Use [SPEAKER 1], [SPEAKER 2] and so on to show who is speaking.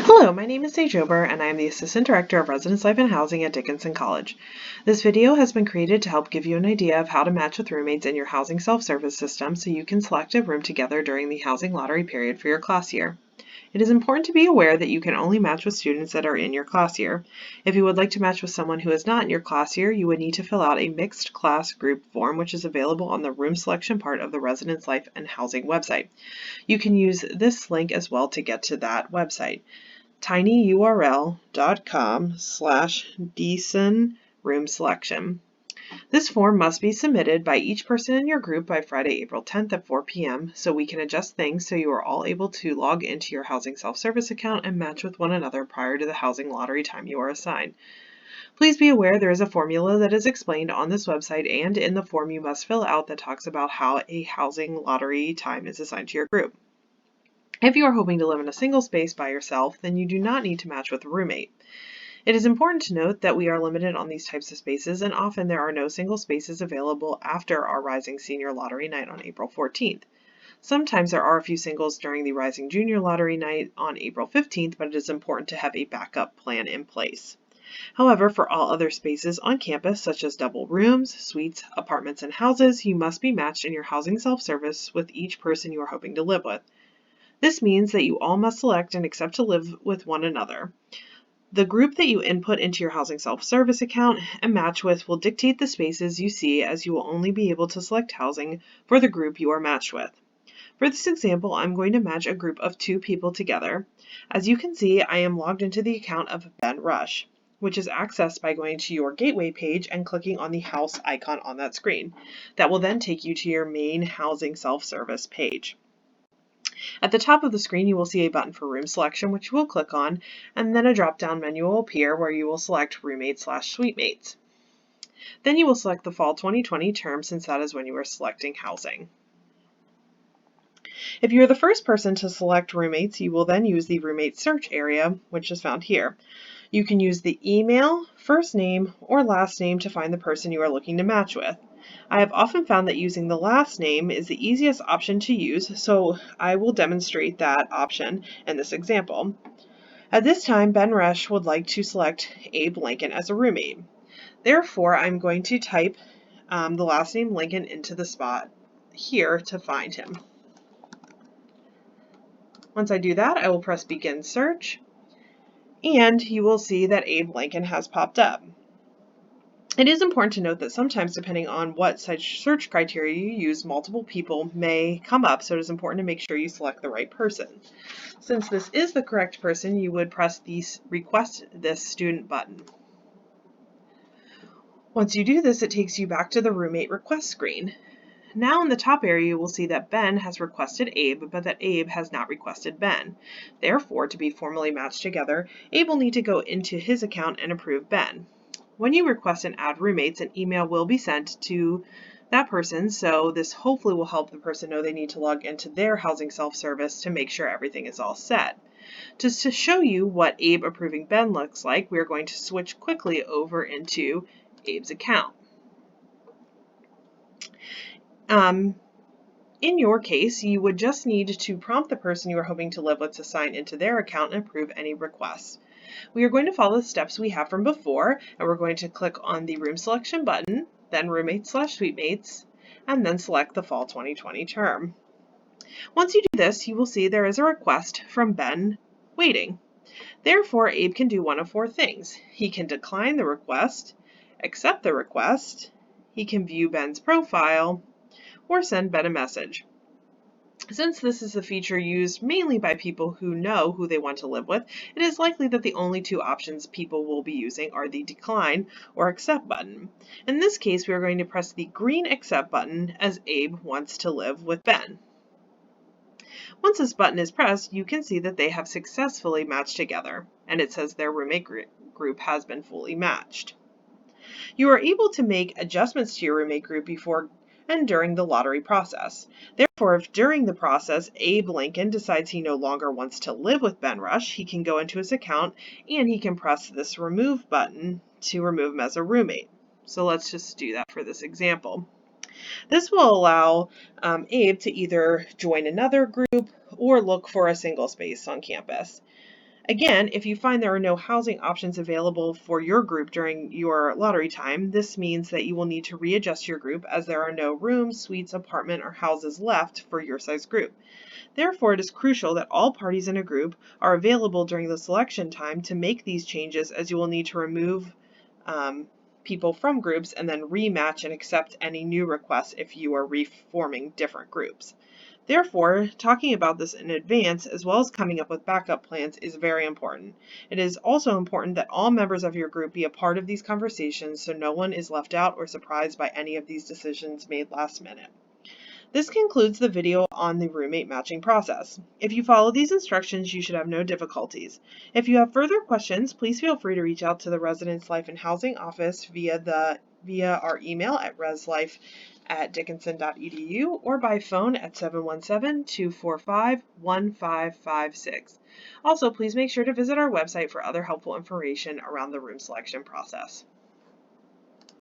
[SPEAKER 1] Hello, my name is Sage Ober, and I am the Assistant Director of Residence Life and Housing at Dickinson College. This video has been created to help give you an idea of how to match with roommates in your housing self-service system so you can select a room together during the housing lottery period for your class year. It is important to be aware that you can only match with students that are in your class year. If you would like to match with someone who is not in your class year, you would need to fill out a mixed class group form, which is available on the room selection part of the Residence Life and Housing website. You can use this link as well to get to that website. tinyurl.com/Deason room selection. This form must be submitted by each person in your group by Friday, April 10th at 4 p.m. so we can adjust things so you are all able to log into your housing self-service account and match with one another prior to the housing lottery time you are assigned. Please be aware there is a formula that is explained on this website and in the form you must fill out that talks about how a housing lottery time is assigned to your group. If you are hoping to live in a single space by yourself, then you do not need to match with a roommate. It is important to note that we are limited on these types of spaces, and often there are no single spaces available after our Rising Senior Lottery Night on April 14th. Sometimes there are a few singles during the Rising Junior Lottery Night on April 15th, but it is important to have a backup plan in place. However, for all other spaces on campus, such as double rooms, suites, apartments, and houses, you must be matched in your housing self-service with each person you are hoping to live with. This means that you all must select and accept to live with one another. The group that you input into your housing self-service account and match with will dictate the spaces you see, as you will only be able to select housing for the group you are matched with. For this example, I'm going to match a group of 2 people together. As you can see, I am logged into the account of Ben Rush, which is accessed by going to your gateway page and clicking on the house icon on that screen. That will then take you to your main housing self-service page. At the top of the screen, you will see a button for room selection, which you will click on, and then a drop-down menu will appear where you will select roommate/suitemates. Then you will select the fall 2020 term, since that is when you are selecting housing. If you are the first person to select roommates, you will then use the roommate search area, which is found here. You can use the email, first name, or last name to find the person you are looking to match with. I have often found that using the last name is the easiest option to use, so I will demonstrate that option in this example. At this time, Ben Rush would like to select Abe Lincoln as a roommate. Therefore, I'm going to type the last name Lincoln into the spot here to find him. Once I do that, I will press Begin Search, and you will see that Abe Lincoln has popped up. It is important to note that sometimes, depending on what search criteria you use, multiple people may come up, so it is important to make sure you select the right person. Since this is the correct person, you would press the Request This Student button. Once you do this, it takes you back to the roommate request screen. Now in the top area, you will see that Ben has requested Abe, but that Abe has not requested Ben. Therefore, to be formally matched together, Abe will need to go into his account and approve Ben. When you request and add roommates, an email will be sent to that person, so this hopefully will help the person know they need to log into their housing self-service to make sure everything is all set. To show you what Abe approving Ben looks like, we are going to switch quickly over into Abe's account. In your case, you would just need to prompt the person you are hoping to live with to sign into their account and approve any requests. We are going to follow the steps we have from before, and we're going to click on the room selection button, then roommate/suitemates, and then select the fall 2020 term. Once you do this, you will see there is a request from Ben waiting. Therefore, Abe can do one of 4 things. He can decline the request, accept the request, he can view Ben's profile, or send Ben a message. Since this is a feature used mainly by people who know who they want to live with, it is likely that the only 2 options people will be using are the decline or accept button. In this case, we are going to press the green accept button as Abe wants to live with Ben. Once this button is pressed, you can see that they have successfully matched together, and it says their roommate group has been fully matched. You are able to make adjustments to your roommate group before and during the lottery process. Therefore, if during the process Abe Lincoln decides he no longer wants to live with Ben Rush, he can go into his account and he can press this remove button to remove him as a roommate. So let's just do that for this example. This will allow Abe to either join another group or look for a single space on campus. Again, if you find there are no housing options available for your group during your lottery time, this means that you will need to readjust your group as there are no rooms, suites, apartment, or houses left for your size group. Therefore, it is crucial that all parties in a group are available during the selection time to make these changes, as you will need to remove people from groups and then rematch and accept any new requests if you are reforming different groups. Therefore, talking about this in advance as well as coming up with backup plans is very important. It is also important that all members of your group be a part of these conversations so no one is left out or surprised by any of these decisions made last minute. This concludes the video on the roommate matching process. If you follow these instructions, you should have no difficulties. If you have further questions, please feel free to reach out to the Residence Life and Housing Office via our email at reslife@dickinson.edu or by phone at 717-245-1556. Also, please make sure to visit our website for other helpful information around the room selection process.